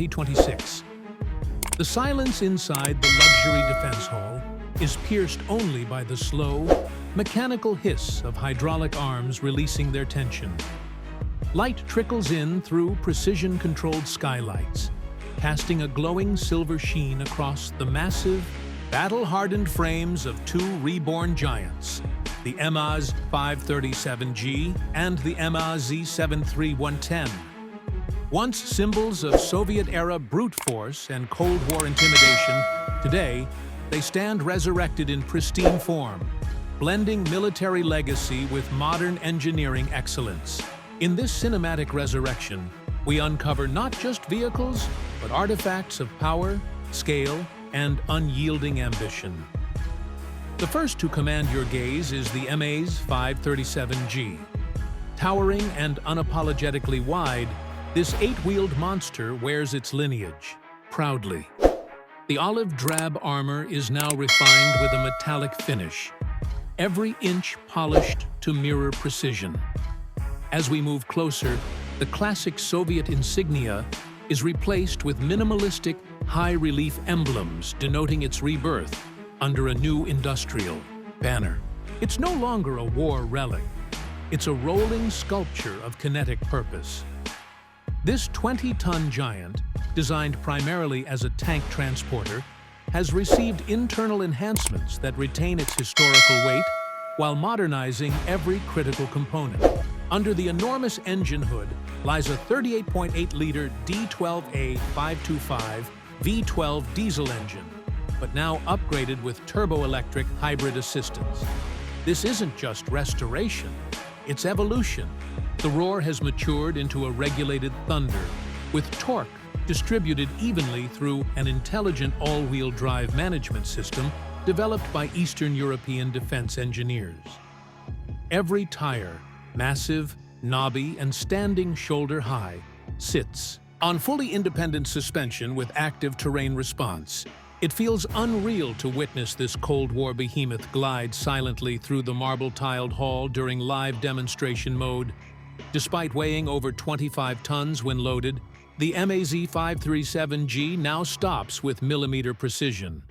2026. The silence inside the luxury defense hall is pierced only by the slow, mechanical hiss of hydraulic arms releasing their tension. Light trickles in through precision-controlled skylights, casting a glowing silver sheen across the massive, battle-hardened frames of two Reborn giants, the MAZ-537G and the MAZ-7310. Once symbols of Soviet-era brute force and Cold War intimidation, today they stand resurrected in pristine form, blending military legacy with modern engineering excellence. In this cinematic resurrection, we uncover not just vehicles, but artifacts of power, scale, and unyielding ambition. The first to command your gaze is the MAZ-537G. Towering and unapologetically wide, this eight-wheeled monster wears its lineage proudly. The olive-drab armor is now refined with a metallic finish, every inch polished to mirror precision. As we move closer, the classic Soviet insignia is replaced with minimalistic, high-relief emblems denoting its rebirth under a new industrial banner. It's no longer a war relic. It's a rolling sculpture of kinetic purpose. This 20-ton giant, designed primarily as a tank transporter, has received internal enhancements that retain its historical weight while modernizing every critical component. Under the enormous engine hood lies a 38.8-liter D12A525 V12 diesel engine, but now upgraded with turbo-electric hybrid assistance. This isn't just restoration, it's evolution. The roar has matured into a regulated thunder, with torque distributed evenly through an intelligent all-wheel drive management system developed by Eastern European defense engineers. Every tire, massive, knobby, and standing shoulder high, sits on fully independent suspension with active terrain response. It feels unreal to witness this Cold War behemoth glide silently through the marble-tiled hall during live demonstration mode. Despite weighing over 25 tons when loaded, the MAZ-537G now stops with millimeter precision,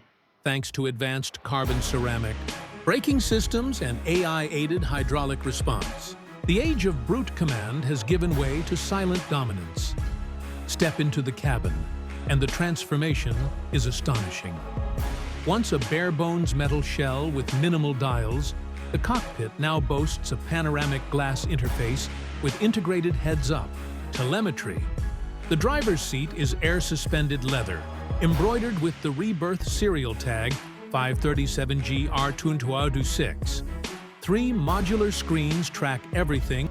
thanks to advanced carbon ceramic, braking systems, and AI-aided hydraulic response. The age of brute command has given way to silent dominance. Step into the cabin, and the transformation is astonishing. Once a bare-bones metal shell with minimal dials, the cockpit now boasts a panoramic glass interface with integrated heads-up telemetry. The driver's seat is air-suspended leather, embroidered with the Rebirth serial tag 537G R2226. Three modular screens track everything